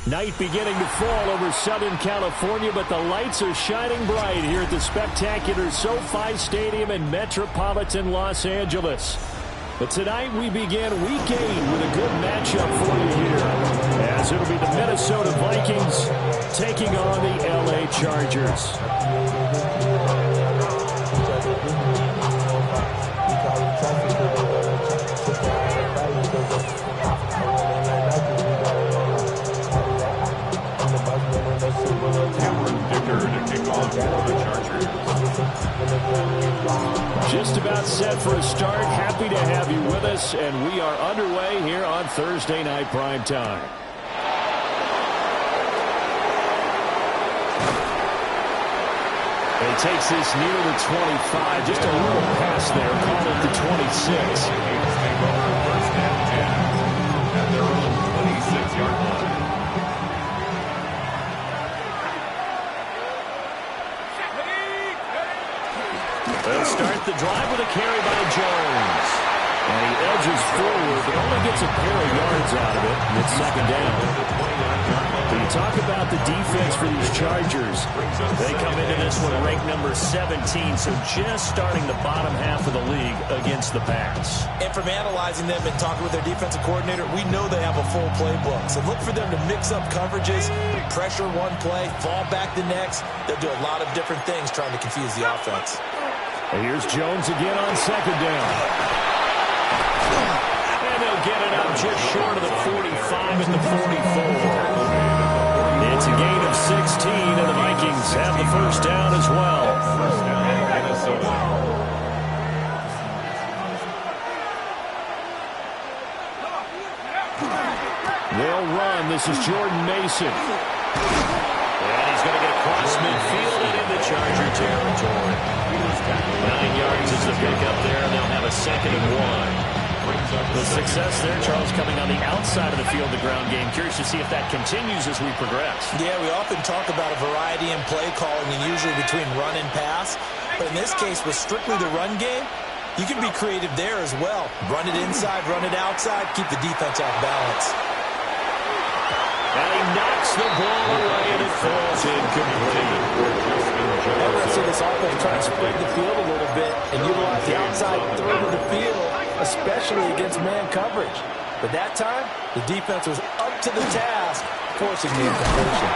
Night beginning to fall over Southern California, but the lights are shining bright here at the spectacular SoFi Stadium in metropolitan Los Angeles. But tonight we begin Week 8 with a good matchup for you here, as it'll be the Minnesota Vikings taking on the LA Chargers. Just about set for a start. Happy to have you with us, and we are underway here on Thursday Night Prime Time. He takes this near the 25, just a little pass there, called it the 26. At their own 26-yard line. They'll start the drive with a carry by Jones. And he edges forward, but only gets a pair of yards out of it, and it's second down. When you talk about the defense for these Chargers, they come into this one ranked number 17, so just starting the bottom half of the league against the pass. And from analyzing them and talking with their defensive coordinator, we know they have a full playbook. So look for them to mix up coverages, pressure one play, fall back the next. They'll do a lot of different things trying to confuse the offense. And here's Jones again on second down. And they'll get it up just short of the 45 at the 44. It's a gain of 16, and the Vikings have the first down as well. They'll run. This is Jordan Mason. And he's going to get across midfield and into Charger territory. 9 yards is the pickup there, and they'll have a second and 1. The success there, Charles, coming on the outside of the field, the ground game. Curious to see if that continues as we progress. Yeah, we often talk about a variety in play calling, and usually between run and pass. But in this case, with strictly the run game, you can be creative there as well. Run it inside, run it outside, keep the defense off balance. And he knocks the ball away, and it falls incomplete. Whenever I see this offense try to spread the field a little bit and utilize the outside third of the field, especially against man coverage. But that time, the defense was up to the task, forcing the incompletion.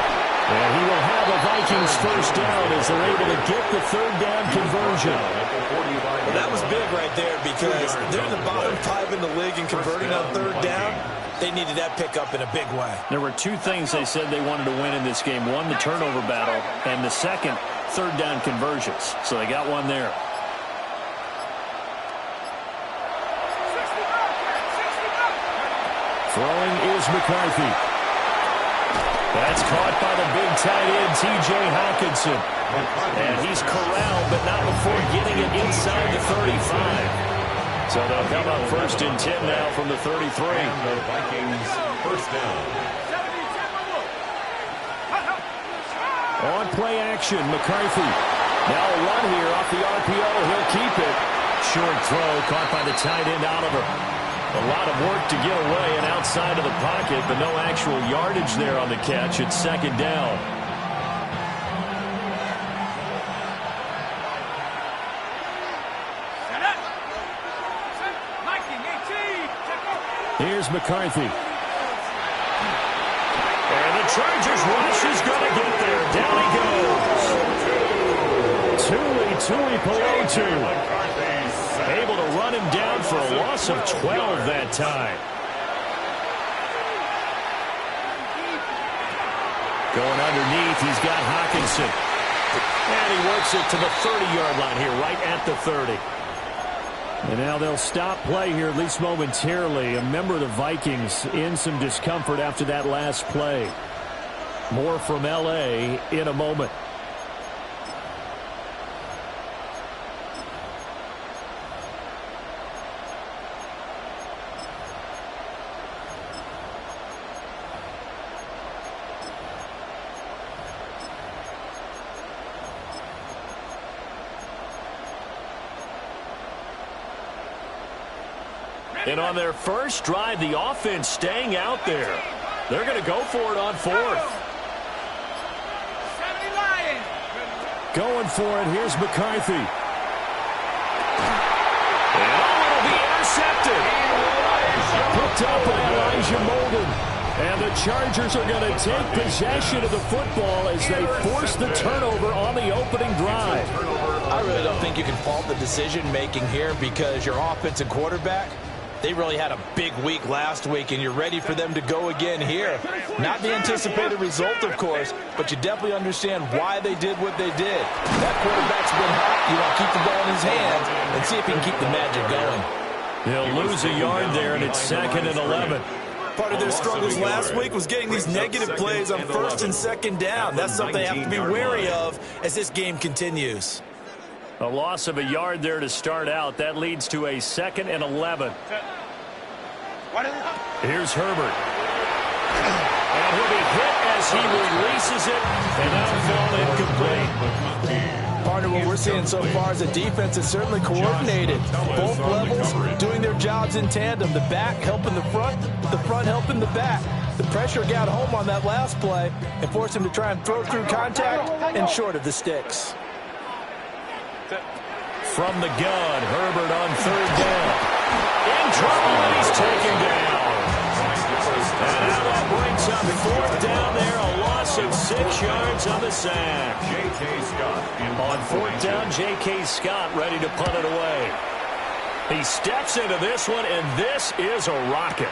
And he will have a Vikings first down as they're able to get the third down conversion. Well, that was big right there because they're the bottom 5 in the league in converting on third down. They needed that pickup in a big way. There were two things they said they wanted to win in this game. One, the turnover battle, and the second, third down conversions. So they got one there. Throwing is McCarthy. That's caught by the big tight end, T.J. Hawkinson. And he's corralled, but not before getting it inside the 35. So they'll come up first and 10 now from the 33. The Vikings first down. On play action, McCarthy. Now a run here off the RPO. He'll keep it. Short throw caught by the tight end, Oliver. A lot of work to get away and outside of the pocket, but no actual yardage there on the catch. It's second down. Here's McCarthy. And the Chargers rush is going to get there. Down he goes. Tuli Pelotu. Able to run him down for a loss of 12 that time. Going underneath, he's got Hawkinson. And he works it to the 30-yard line here, right at the 30. And now they'll stop play here, at least momentarily. A member of the Vikings in some discomfort after that last play. More from L.A. in a moment. And on their first drive, the offense staying out there. They're going to go for it on fourth. Going for it. Here's McCarthy. And it'll be intercepted. Picked up by Elijah Molden. And the Chargers are going to take possession of the football as they force the turnover on the opening drive. I really don't think you can fault the decision-making here because your offensive quarterback, they really had a big week last week, and you're ready for them to go again here. Not the anticipated result, of course, but you definitely understand why they did what they did. That quarterback's been hot. You want to keep the ball in his hands and see if he can keep the magic going. He'll lose a yard there, and it's 2nd and 11. Part of their struggles last week was getting these negative plays on 1st and 2nd down. That's something they have to be wary of as this game continues. A loss of a yard there to start out. That leads to a 2nd and 11. Here's Herbert. And he'll be hit as he releases it, and that'll fall incomplete. Partner, what we're seeing so far is the defense is certainly coordinated. Both levels doing their jobs in tandem. The back helping the front helping the back. The pressure got home on that last play and forced him to try and throw through contact and short of the sticks. From the gun, Herbert on 3rd down. In trouble, and he's taken down. And now that brings up 4th down there, a loss of 6 yards on the sack. On 4th down, J.K. Scott ready to punt it away. He steps into this one, and this is a rocket.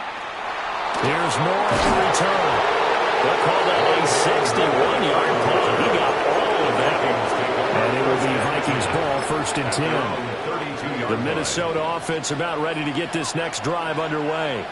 Here's Moore on the return. They'll call that a 61-yard punt. He got all of that. And it will be Vikings ball, 1st and 10. The Minnesota offense about ready to get this next drive underway.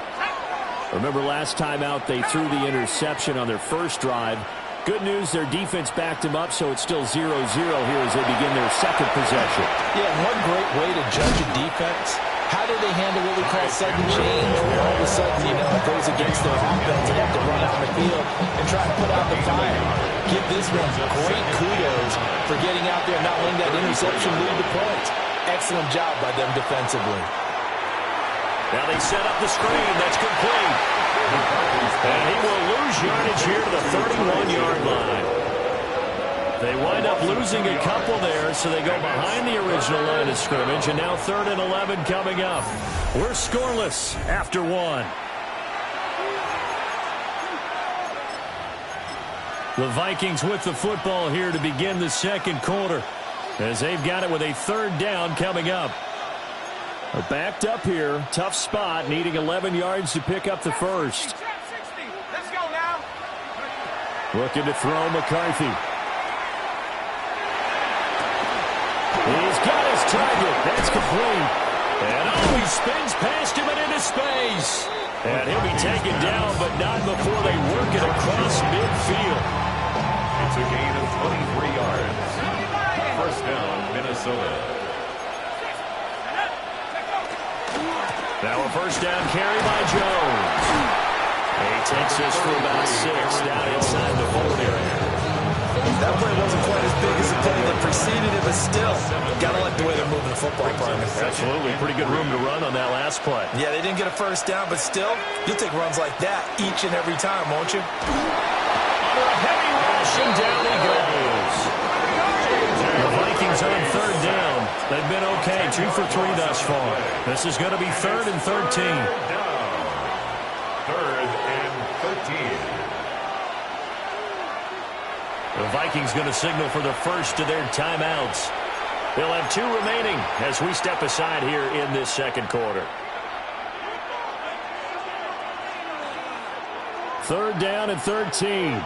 Remember last time out they threw the interception on their first drive. Good news, their defense backed them up, so it's still 0-0 here as they begin their second possession. Yeah, one great way to judge a defense. How do they handle what we call sudden change? Where all of a sudden, it goes against their offense and they have to run out the field and try to put out the fire. Give this one great kudos for getting out there and not letting that interception lead to points. Excellent job by them defensively. Now they set up the screen. That's complete. And he will lose yardage here to the 31-yard line. They wind up losing a couple there, so they go behind the original line of scrimmage, and now 3rd and 11 coming up. We're scoreless after 1. The Vikings with the football here to begin the second quarter, as they've got it with a 3rd down coming up. They're backed up here. Tough spot, needing 11 yards to pick up the first. Let's go now. Looking to throw McCarthy. He's got his target. That's complete. And he spins past him and into space. And he'll be taken down, but not before they work it across midfield. It's a gain of 23 yards. 1st down, Minnesota. Now a 1st down carry by Jones. He takes this for about 6 down inside the 40 area. That play wasn't quite as big as the play that preceded it, but still, got to like the way they're moving the football, partner. Absolutely. Pretty good room to run on that last play. Yeah, they didn't get a 1st down, but still, you'll take runs like that each and every time, won't you? Under a heavy rush, and down he goes. The Vikings on 3rd down. They've been okay, 2 for 3 thus far. This is going to be 3rd and 13. 3rd and 13. The Vikings going to signal for the first of their timeouts. They'll have 2 remaining as we step aside here in this second quarter. 3rd down and 13.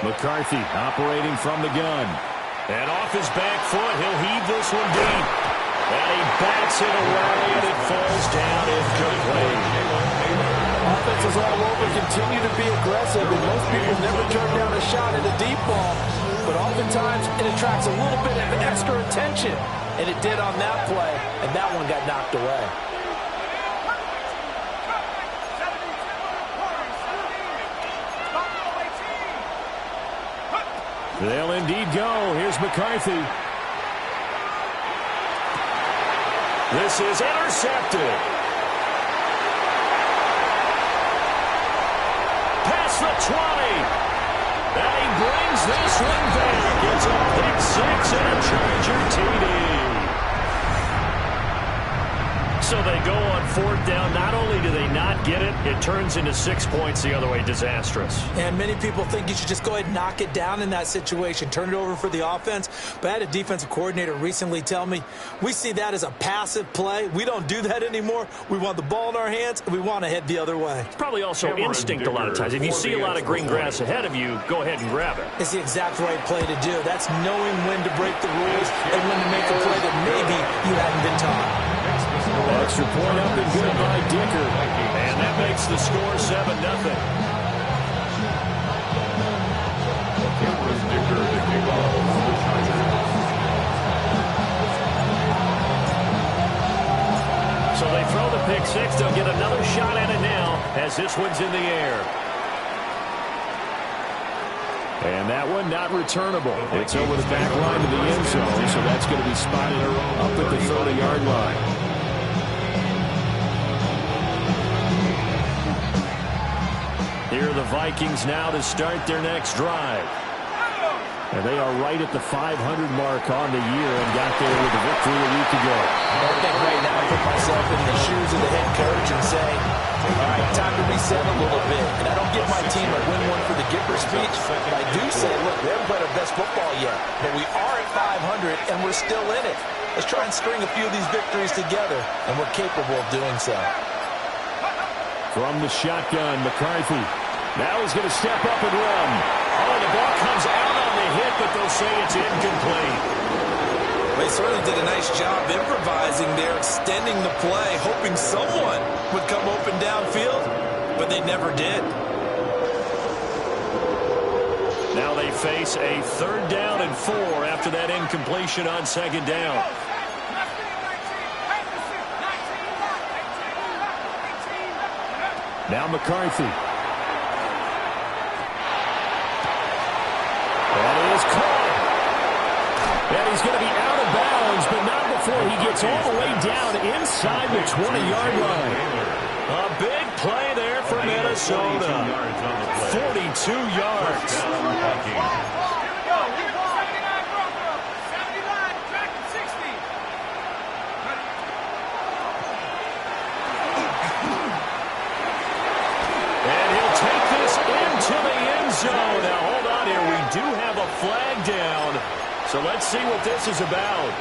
McCarthy operating from the gun. And off his back foot, he'll heave this one deep. And he bats it away, and it falls down incomplete. Offenses all over continue to be aggressive, and most people never turn down a shot at a deep ball. But oftentimes, it attracts a little bit of extra attention. And it did on that play, and that one got knocked away. They'll indeed go. Here's McCarthy. This is intercepted. Past the 20. And he brings this one back. It's a pick 6 and a Charger TD. So they go on 4th down. Not only do they not get it, it turns into 6 points the other way. Disastrous. And many people think you should just go ahead and knock it down in that situation. Turn it over for the offense. But I had a defensive coordinator recently tell me, we see that as a passive play. We don't do that anymore. We want the ball in our hands, and we want to head the other way. It's probably also instinct a lot of times. If you see a lot of green grass ahead of you, go ahead and grab it. It's the exact right play to do. That's knowing when to break the rules and when to make a play that maybe you hadn't been taught. Extra point up and good by Dicker. And that makes the score 7-0. So they throw the pick 6. They'll get another shot at it now as this one's in the air. And that one not returnable. It's over the back line to the end zone, so that's going to be spotted up at the 30-yard line. Here are the Vikings now to start their next drive. And they are right at the 500 mark on the year and got there with a victory a week ago. I think right now I put myself in the shoes of the head coach and say, all right, time to reset a little bit. And I don't give my team a win one for the Gipper speech, but I do say, look, we haven't played our best football yet, but we are at 500 and we're still in it. Let's try and string a few of these victories together, and we're capable of doing so. From the shotgun, McCarthy. Now he's going to step up and run. Oh, the ball comes out on the hit, but they'll say it's incomplete. They certainly did a nice job improvising there, extending the play, hoping someone would come open downfield, but they never did. Now they face a 3rd down and 4 after that incompletion on 2nd down. Now McCarthy. That is caught. And he's going to be out of bounds, but not before he gets all the way down inside the 20-yard line. A big play there for Minnesota. 42 yards. And he'll take this into the end zone. Now, hold on here. We do have a flag down. So let's see what this is about.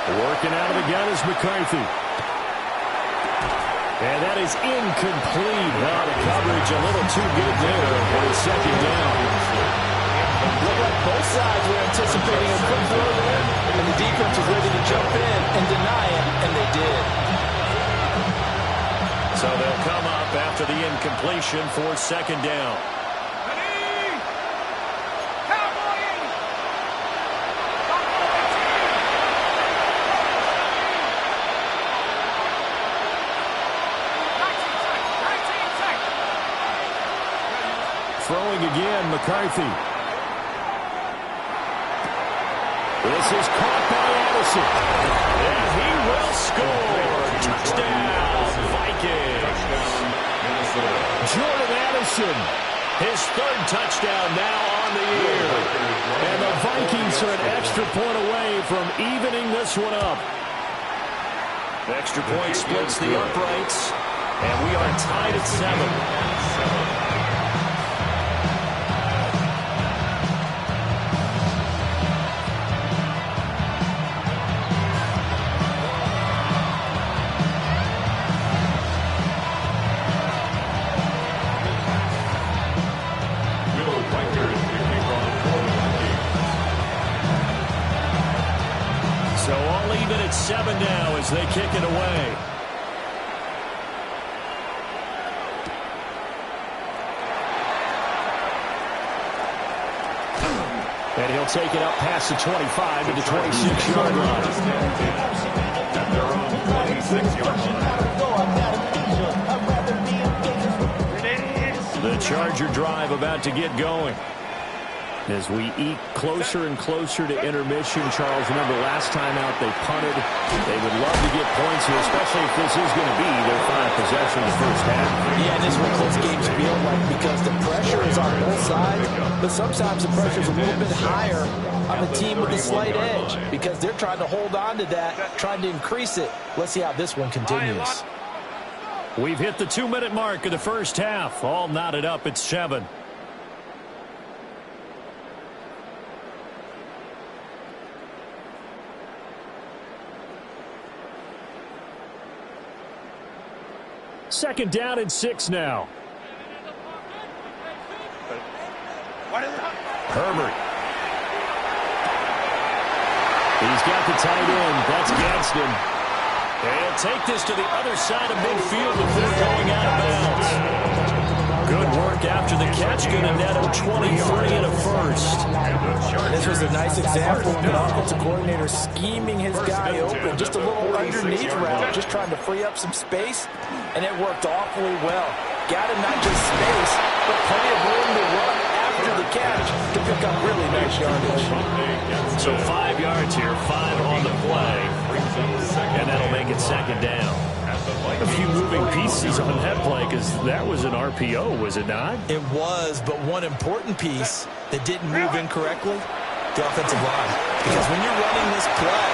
Working out of the gun is McCarthy. And that is incomplete. Now the coverage a little too good there for a 2nd down. Looked like both sides were anticipating a quick throw there, and the defense was ready to jump in and deny it, and they did. So they'll come up after the incompletion for 2nd down. Throwing again, McCarthy. This is caught by Addison. And he will score. Touchdown, Vikings. Jordan Addison, his 3rd touchdown now on the year. And the Vikings are an extra point away from evening this one up. Extra point splits the uprights. And we are tied at 7. at 7 now as they kick it away. And he'll take it up past the 25 to the 26-yard line. At their own 26-yard line. The Charger drive about to get going. As we eke closer and closer to intermission, Charles, remember last time out they punted. They would love to get points here, especially if this is going to be their final possession in the first half. Yeah, and this is what close games feel like because the pressure is on both sides, but sometimes the pressure is a little bit higher on the team with a slight edge because they're trying to hold on to that, trying to increase it. Let's see how this one continues. We've hit the 2-minute mark of the first half. All knotted up at 7. Second down and 6 now. Herbert. He's got the tight end. That's Gadsden. He'll take this to the other side of midfield before going out of bounds. Good work after the catch. Going to net him 23 and a first. This was a nice example of an offensive coordinator scheming his guy open. Just a little underneath route, just trying to free up some space, and it worked awfully well. Got him not just space, but plenty of room to run after the catch to pick up really nice yardage. So 5 yards here, 5 on the play, and that'll make it second down. A few moving pieces on that play because that was an RPO, was it not? It was, but one important piece that didn't move incorrectly, the offensive line. Because when you're running this play,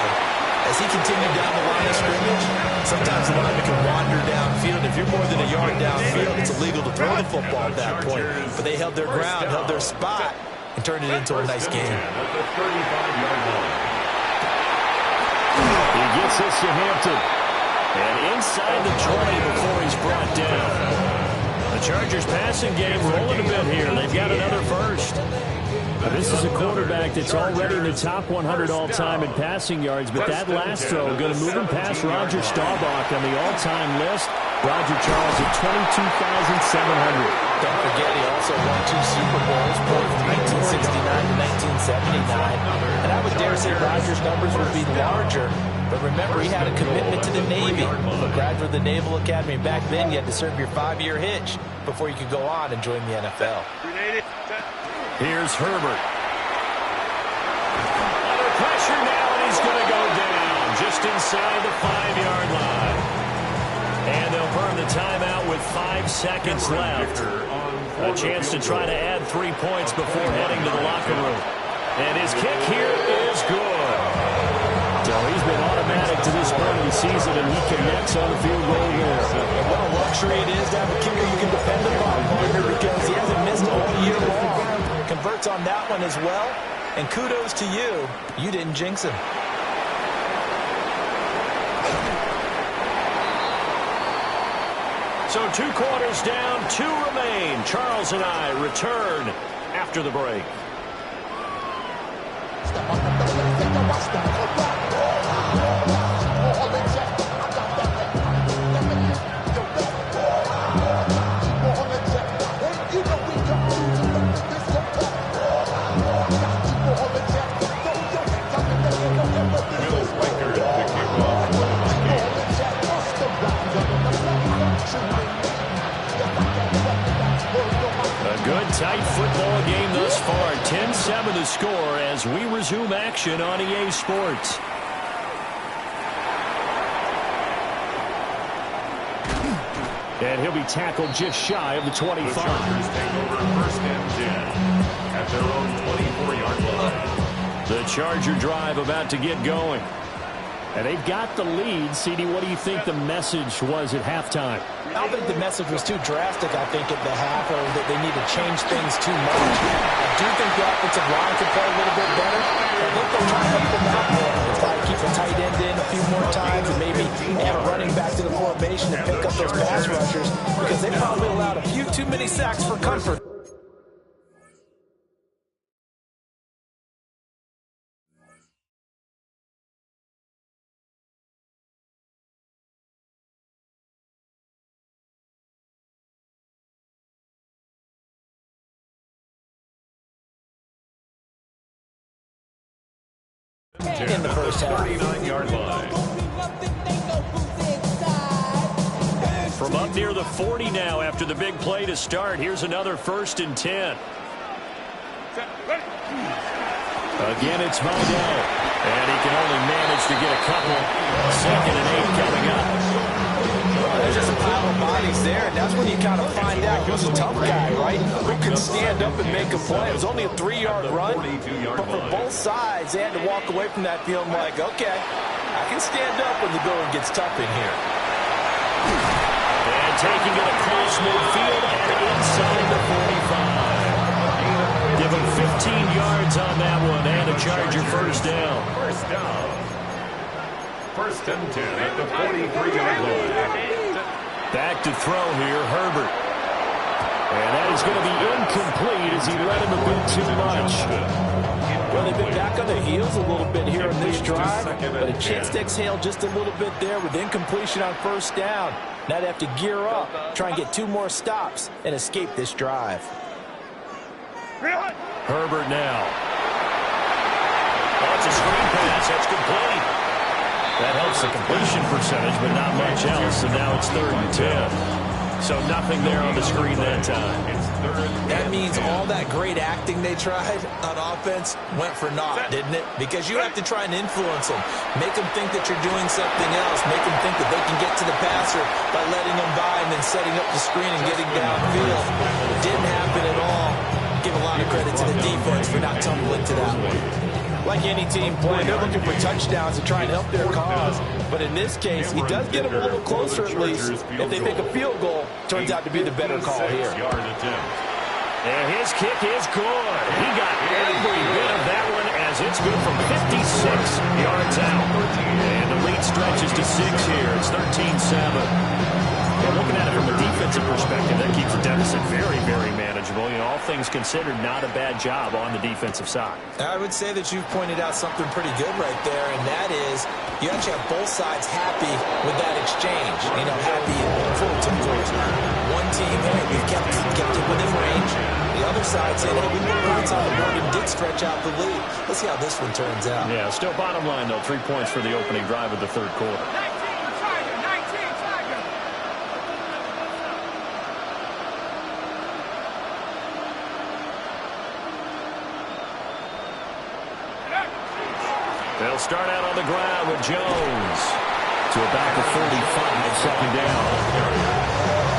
as he continued down the line of scrimmage, sometimes the lineman can wander downfield. If you're more than a yard downfield, it's illegal to throw the football at that point. But they held their ground, held their spot, and turned it into a nice game. He gets this to Hampton. And inside the 20 before he's brought down. The Chargers passing game rolling a bit here. They've got another first. Now, this is a quarterback that's already in the top 100 all-time in passing yards, but that last throw going to move him past Roger Staubach on the all-time list. Roger Charles at 22,700. Don't forget, he also won 2 Super Bowls, both 1969 to 1979. And I would dare say Roger's numbers would be larger. But remember, he had a commitment to the Navy, a graduate of the Naval Academy. Back then, you had to serve your 5-year hitch before you could go on and join the NFL. Here's Herbert. Under pressure now, and he's going to go down just inside the 5-yard line. And they'll burn the timeout with 5 seconds left. A chance to try to add 3 points before heading to the locker room. And his kick here is good. So he's been automatic to this point of the season, and he connects on the field goal there. And what a luxury it is to have a kicker you can depend upon, partner, because he hasn't missed all year long. Converts on that one as well. And kudos to you. You didn't jinx him. So 2 quarters down, 2 remain. Charles and I return after the break. Tight football game thus far. 10-7 to score as we resume action on EA Sports. And he'll be tackled just shy of the 25. The Chargers take over first and 10 at their own 24-yard line. The Charger drive about to get going. And they've got the lead. CD, what do you think the message was at halftime? I don't think the message was too drastic, I think, at the half, or that they need to change things too much. I do think the offensive line could play a little bit better. I think they'll try to help them out more. They'll try to keep the tight end in a few more times and maybe add a running back to the formation to pick up those pass rushers because they probably allowed a few too many sacks for comfort. in the first half. 39-yard line. From up near the 40 now after the big play to start. Here's another 1st and 10. Again, it's Vidal. And he can only manage to get a couple. 2nd and 8 coming up. There's just a pile of bodies there, and that's when you kind of find out who's a tough guy, right? Who can stand up and make a play. It was only a 3-yard run, but for both sides, they had to walk away from that feeling like, okay, I can stand up when the going gets tough in here. And taking it across midfield and inside the 45. Give him 15 yards on that one and a Charger first down. First down. 1st and 10 at the 43-yard line. Back to throw here, Herbert. And that is going to be incomplete as he let him a bit too much. Well, they've been back on their heels a little bit here in this drive, but a chance to exhale just a little bit there with incompletion on 1st down. Now they have to gear up, try and get 2 more stops, and escape this drive. Herbert now. Oh, it's a screen pass. That's complete. That helps the completion percentage, but not much else. And now it's 3rd and 10. So nothing there on the screen that time. That means all that great acting they tried on offense went for naught, didn't it? Because you have to try and influence them. Make them think that you're doing something else. Make them think that they can get to the passer by letting them by and then setting up the screen and getting downfield. It didn't happen at all. Give a lot of credit to the defense for not tumbling to that one. Like any team playing, they're looking for touchdowns to try and help their cause. But in this case, he does get them a little closer at least. If they make a field goal, turns out to be the better call here. And his kick is good. He got every bit of that one as it's good from 56 yards out. And the lead stretches to 6 here. It's 13-7. Well, looking at it from a defensive perspective, that keeps the deficit very, very manageable. You know, all things considered, not a bad job on the defensive side. I would say that you've pointed out something pretty good right there, and that is you actually have both sides happy with that exchange. You know, happy in full to court. One team, hey, we've kept it within range. The other side saying, hey, we put points on the board and did stretch out the lead. Let's see how this one turns out. Yeah, still bottom line, though, 3 points for the opening drive of the 3rd quarter. They'll start out on the ground with Jones. To a back of 45, 2nd down.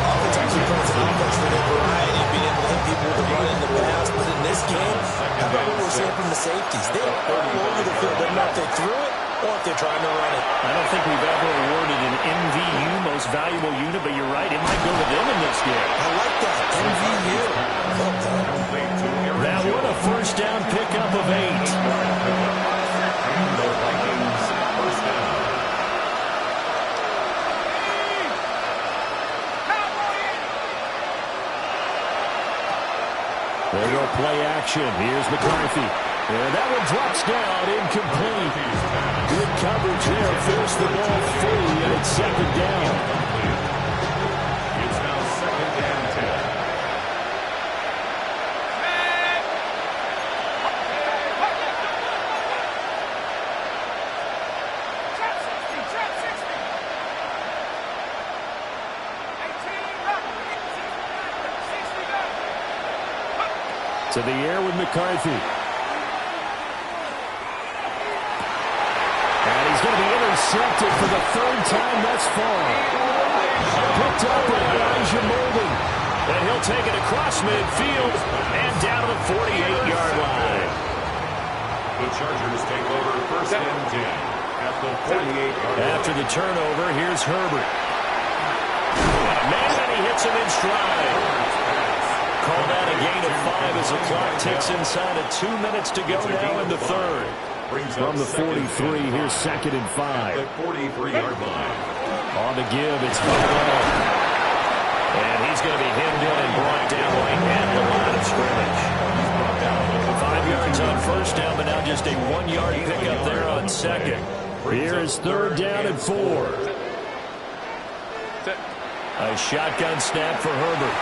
Oftentimes he plays an offense for their variety, being able to hit people with the run in the pass. But in this game, how about what we're seeing from the safeties? They are all over the field. They don't know if they threw it or if they're trying to run it. I don't think we've ever awarded an MVU, most valuable unit, but you're right, it might go to them in this game. I like that. MVU. That one a 1st down pickup of 8. The Vikings first down. There go play action. Here's McCarthy. And that one drops down, incomplete. Good coverage there. Forced the ball free, and it's 2nd down. It's now 2nd and 10. To the air with McCarthy. And he's going to be intercepted for the 3rd time thus far. Picked up by Elijah Molden. And he'll take it across midfield and down to the 48-yard line. The Chargers take over 1st and 10 at the 48-yard line. After the turnover, here's Herbert. Man, he hits him in stride. Called out a gain of 5 as the clock ticks inside of 2 minutes to go now in the 3rd. From the 43, here's 2nd and 5. The 43-yard line. On the give, it's Vidal. And he's going to be hemmed in and brought down right at the line of scrimmage. 5 yards on 1st down, but now just a 1-yard pickup there on 2nd. Here is 3rd down and 4. A shotgun snap for Herbert.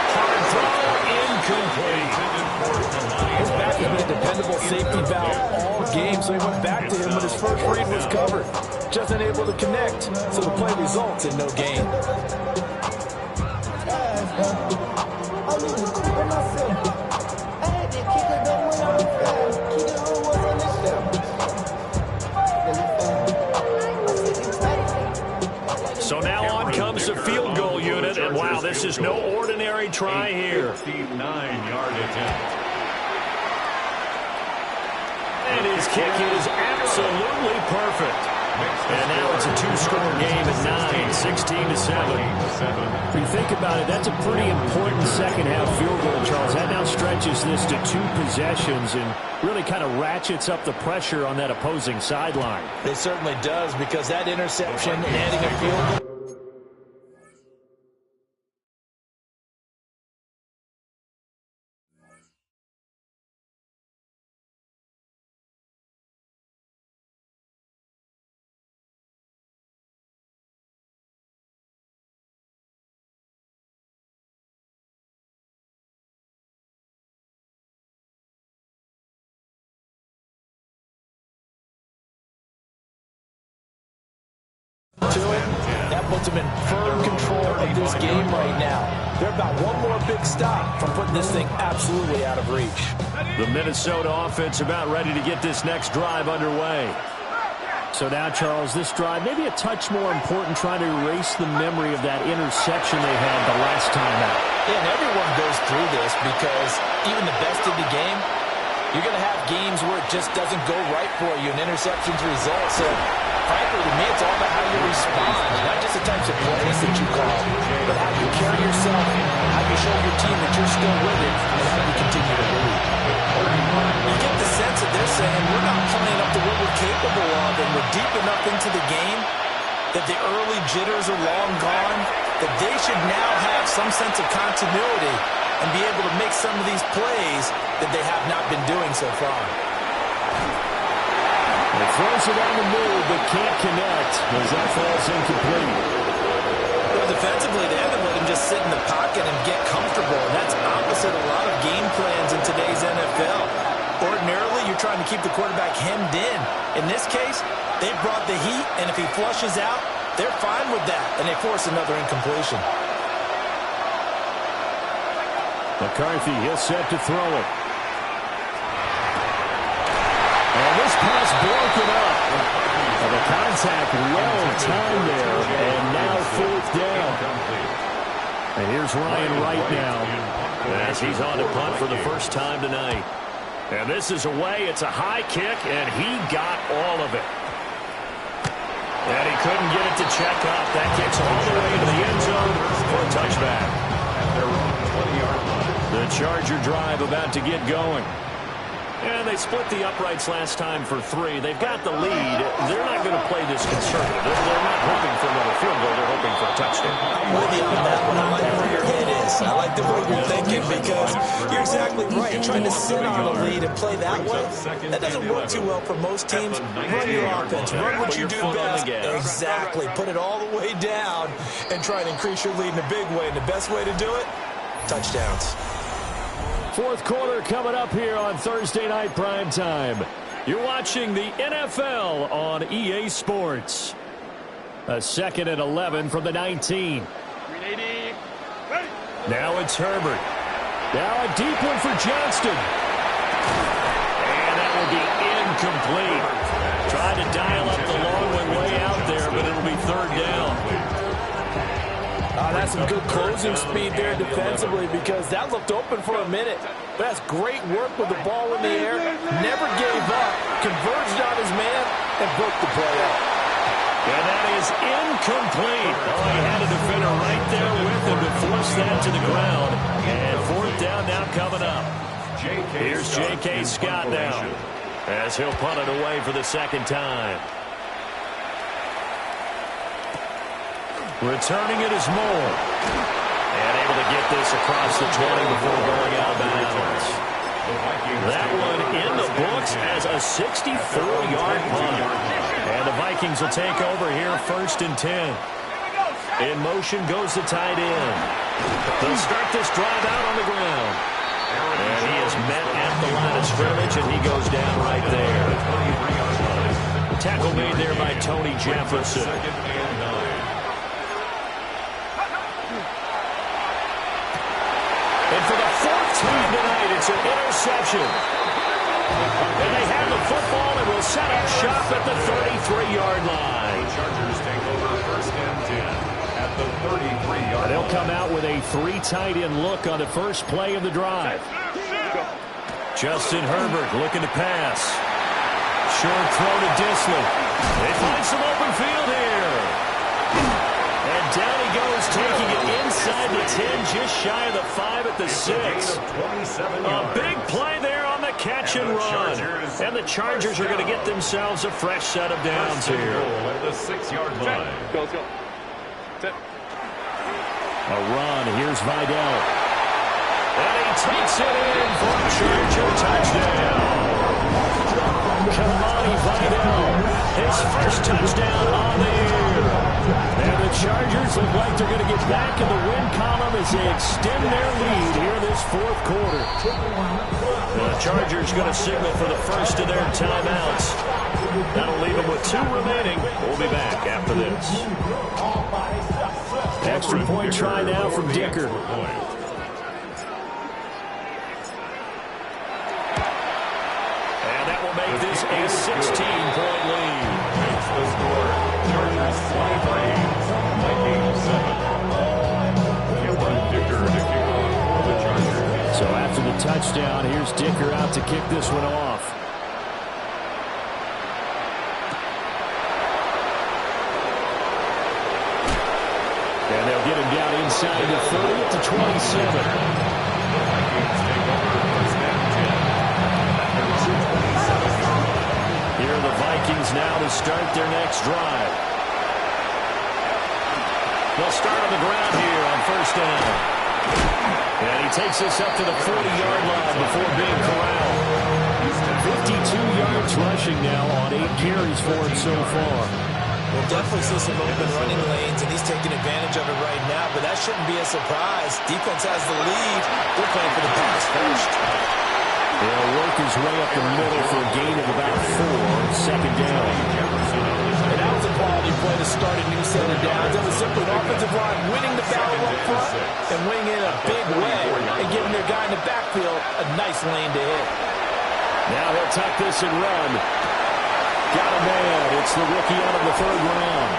Hard throw, incomplete. His back He's been a dependable safety valve all game, so he went back to him when his first read was covered. Just unable to connect, so the play results in no gain. So now on comes the field goal unit, and wow, this is no ordinary try here. 59-yard attempt. And his kick is absolutely perfect. And now it's a two-score game at 9, 16-7. When you think about it, that's a pretty important second-half field goal, Charles. That now stretches this to 2 possessions and really kind of ratchets up the pressure on that opposing sideline. It certainly does, because that interception and adding a field goal. To it, that puts them in firm control of this game right now. They're about one more big stop from putting this thing absolutely out of reach. The Minnesota offense about ready to get this next drive underway. So now, Charles, this drive maybe a touch more important, trying to erase the memory of that interception they had the last time out. Yeah, and everyone goes through this, because even the best in the game, you're going to have games where it just doesn't go right for you, and interceptions result. So, frankly, to me, it's all about how you respond, not just the types of plays that you call, but how you carry yourself, how you show your team that you're still with it, and how you continue to lead. You get the sense that they're saying, we're not playing up to what we're capable of, and we're deep enough into the game that the early jitters are long gone, that they should now have some sense of continuity and be able to make some of these plays that they have not been doing so far. He throws it on the move, but can't connect as that falls incomplete. Well, defensively, they haven't let him just sit in the pocket and get comfortable, and that's opposite a lot of game plans in today's NFL. Ordinarily, you're trying to keep the quarterback hemmed in. In this case, they brought the heat, and if he flushes out, they're fine with that, and they force another incompletion. McCarthy, he'll set to throw it. And this pass broken up. And the contact well timed there, and now 4th down. And here's Ryan Wright now, as he's on to punt for the first time tonight. And this is away. It's a high kick, and he got all of it. And he couldn't get it to check up. That kicks all the way to the end zone for a touchback. At their own 20-yard line. The Charger drive about to get going. And they split the uprights last time for 3. They've got the lead. They're not going to play this conservative. They're not hoping for another field goal. They're hoping for a touchdown. I'm with you on that one. I like where your head is. I like the way you're thinking, because you're exactly right. You're trying to sit on the lead and play that way. That doesn't work too well for most teams. Run your offense. Run what you do best. Exactly. Put it all the way down and try and increase your lead in a big way. And the best way to do it, touchdowns. 4th quarter coming up here on Thursday Night Prime Time. You're watching the NFL on EA Sports. A 2nd and 11 from the 19. Now it's Herbert. Now a deep one for Johnston. And that will be incomplete. Tried to dial up the long one way out there, but it'll be 3rd down. That's some good closing speed there defensively, because that looked open for a minute. But that's great work with the ball in the air. Never gave up. Converged on his man and broke the play up. And that is incomplete. Oh, he had a defender right there with him to force that to the ground. And 4th down now coming up. Here's J.K. Scott now, as he'll punt it away for the 2nd time. Returning it is Moore. And able to get this across the 20 before going out of bounds. That one in the books as a 64-yard punt. And the Vikings will take over here 1st and 10. In motion goes the tight end. They'll start this drive out on the ground. And he is met at the line of scrimmage, and he goes down right there. Tackle made there by Tony Jefferson. Second and 9. And for the fourth time tonight, it's an interception. And they have the football and will set up shop at the 33-yard line. The Chargers take over first and 10 at the 33-yard line. They'll come out with a 3 tight end look on the first play of the drive. Justin Herbert looking to pass. Short throw to Disley. They find some open field here. And down he goes, taking it inside the 10, just shy of the 5 at the 6. A big play there on the catch and run. And the Chargers are going to get themselves a fresh set of downs here. At the 6-yard line. Go. A run. Here's Vidal. And he takes it in for a Charger touchdown. Kamani Vidal, his first touchdown on the year. And the Chargers look like they're going to get back in the win column as they extend their lead here this fourth quarter. The Chargers going to signal for the first of their timeouts. That'll leave them with 2 remaining. We'll be back after this. Extra point try now from Dicker. Make this a 16-point lead. Makes the score. Chargers 23, Vikings 7. Cameron Dicker to kick off for the Chargers. So after the touchdown, here's Dicker out to kick this one off. And they'll get him down inside the 30 to 27. The Vikings take over first and 10. Here are the Vikings now to start their next drive. They'll start on the ground here on first down. And he takes this up to the 40-yard line before being corralled. 52 yards rushing now on 8 carries for him so far. We'll definitely see some open running lanes, and he's taking advantage of it right now, but that shouldn't be a surprise. Defense has the lead. They're playing for the pass first. They'll work his way up the middle for a gain of about 4, second down. And that was a quality play to start a new set of downs. It was simply an offensive line winning the battle up front and winning in a big way and giving their guy in the backfield a nice lane to hit. Now he'll tuck this and run. Got a man. It's the rookie out of the 3rd round.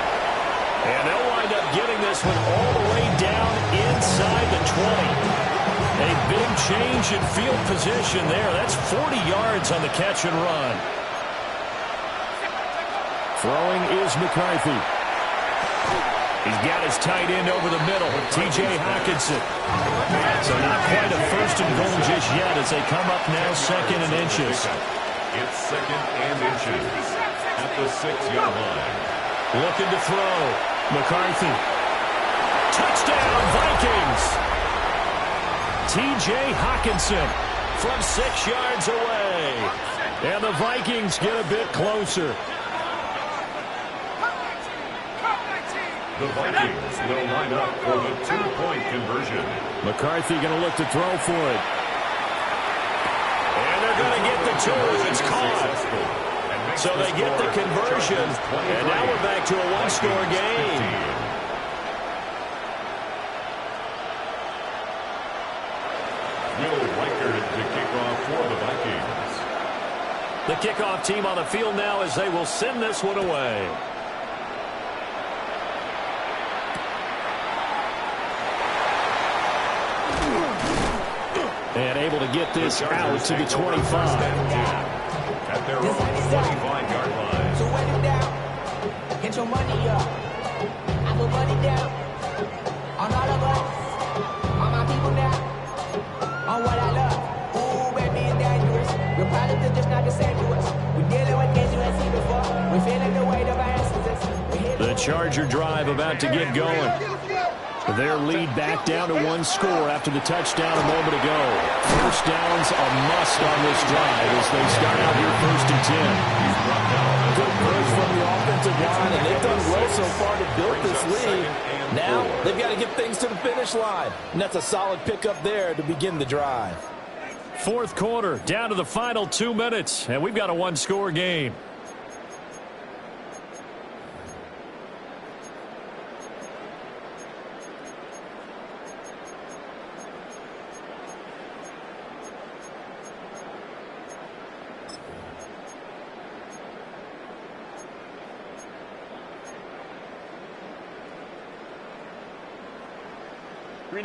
And they'll wind up getting this one all the way down inside the 20. A big change in field position there. That's 40 yards on the catch and run. Throwing is McCarthy. He's got his tight end over the middle, T.J. Hockenson. So not quite a first and goal just yet as they come up now second and inches. It's second and inches at the 6-yard line. Looking to throw. McCarthy. Touchdown, Vikings! T.J. Hockenson from 6 yards away. And the Vikings get a bit closer. The Vikings will line up for the 2-point conversion. McCarthy going to look to throw for it. And they're going to get the 2. It's caught. So they get the conversion. And now we're back to a 1-score game. To kick off for the Vikings. The kickoff team on the field now as they will send this one away. And able to get this out to the 25. At their own 25-yard line. So wet it down. Get your money up. I put money down. On all of us. On my people now. On what I love. Ooh, baby, it's dangerous. Your problems are just not the same to us. We're dealing with things you ain't seen before. We're feeling the weight of our instances. The Charger drive about to get going. Their lead back down to 1 score after the touchdown a moment ago. First down's a must on this drive as they start out here first and 10. Good push from the offensive line, and they've done well so far to build this lead. Now, they've got to get things to the finish line. And that's a solid pickup there to begin the drive. Fourth quarter, down to the final 2 minutes, and we've got a one-score game.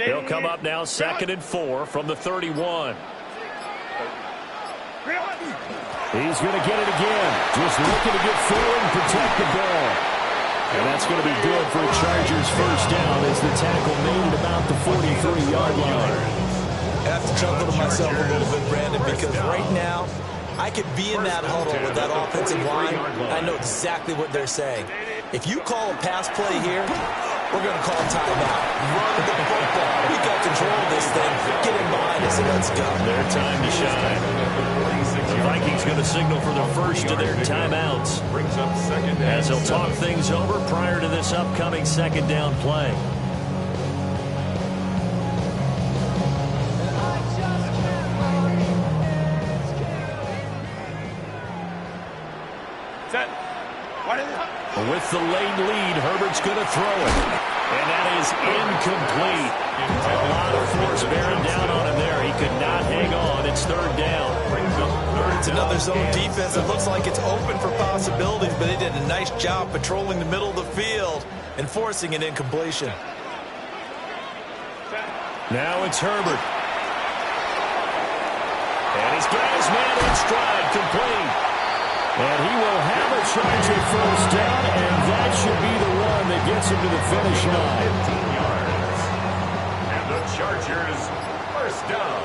He'll come up now, 2nd and 4 from the 31. He's going to get it again. Just looking to get forward and protect the ball. And that's going to be good for a Chargers first down as the tackle made at about the 43-yard line. I have to chuckle to myself a little bit, Brandon, because right now I could be in that huddle with that offensive line. I know exactly what they're saying. If you call a pass play here, we're going to call timeout. Run the football. We got control of this thing. Get in behind us and let's go. Their time to shine. The Vikings going to signal for the first of their timeouts as they'll talk things over prior to this upcoming second down play. With the late lead, Herbert's going to throw it. And that is incomplete. A lot of force bearing down on him there. He could not hang on. It's third down. It's another zone defense. It looks like it's open for possibilities, but they did a nice job patrolling the middle of the field and forcing an incompletion. Now it's Herbert. And he's got his man in stride, complete. And he will have a Charger first down, and that should be the one that gets him to the finish line. 15 yards. And the Chargers first down.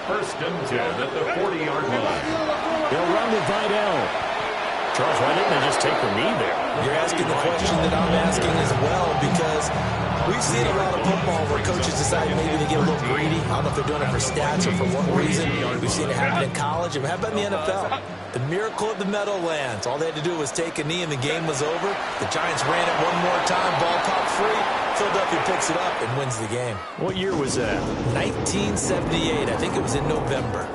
First and 10 at the 40-yard line. They'll run with Vidal. Charles, why didn't they just take the knee there? You're asking the question that I'm asking as well, because we've seen a lot of football where coaches decide maybe to get a little greedy. I don't know if they're doing it for stats or for what reason. We've seen it happen in college, and how about in the NFL? The miracle of the Meadowlands. All they had to do was take a knee, and the game was over. The Giants ran it one more time. Ball popped free. Philadelphia picks it up and wins the game. What year was that? 1978. I think it was in November.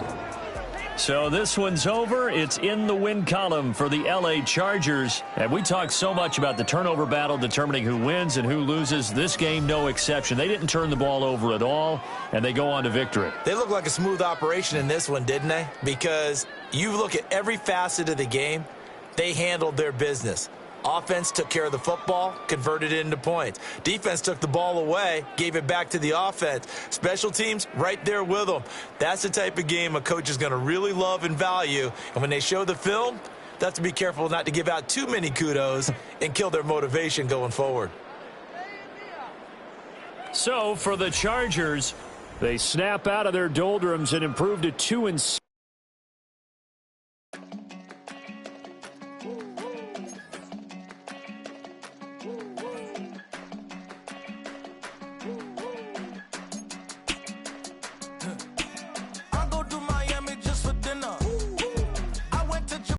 So this one's over. It's in the win column for the L.A. Chargers. And we talked so much about the turnover battle determining who wins and who loses. This game, no exception. They didn't turn the ball over at all, and they go on to victory. They look like a smooth operation in this one, didn't they? Because you look at every facet of the game, they handled their business. Offense took care of the football, converted it into points. Defense took the ball away, gave it back to the offense. Special teams, right there with them. That's the type of game a coach is going to really love and value. And when they show the film, they have to be careful not to give out too many kudos and kill their motivation going forward. So for the Chargers, they snap out of their doldrums and improve to 2-6.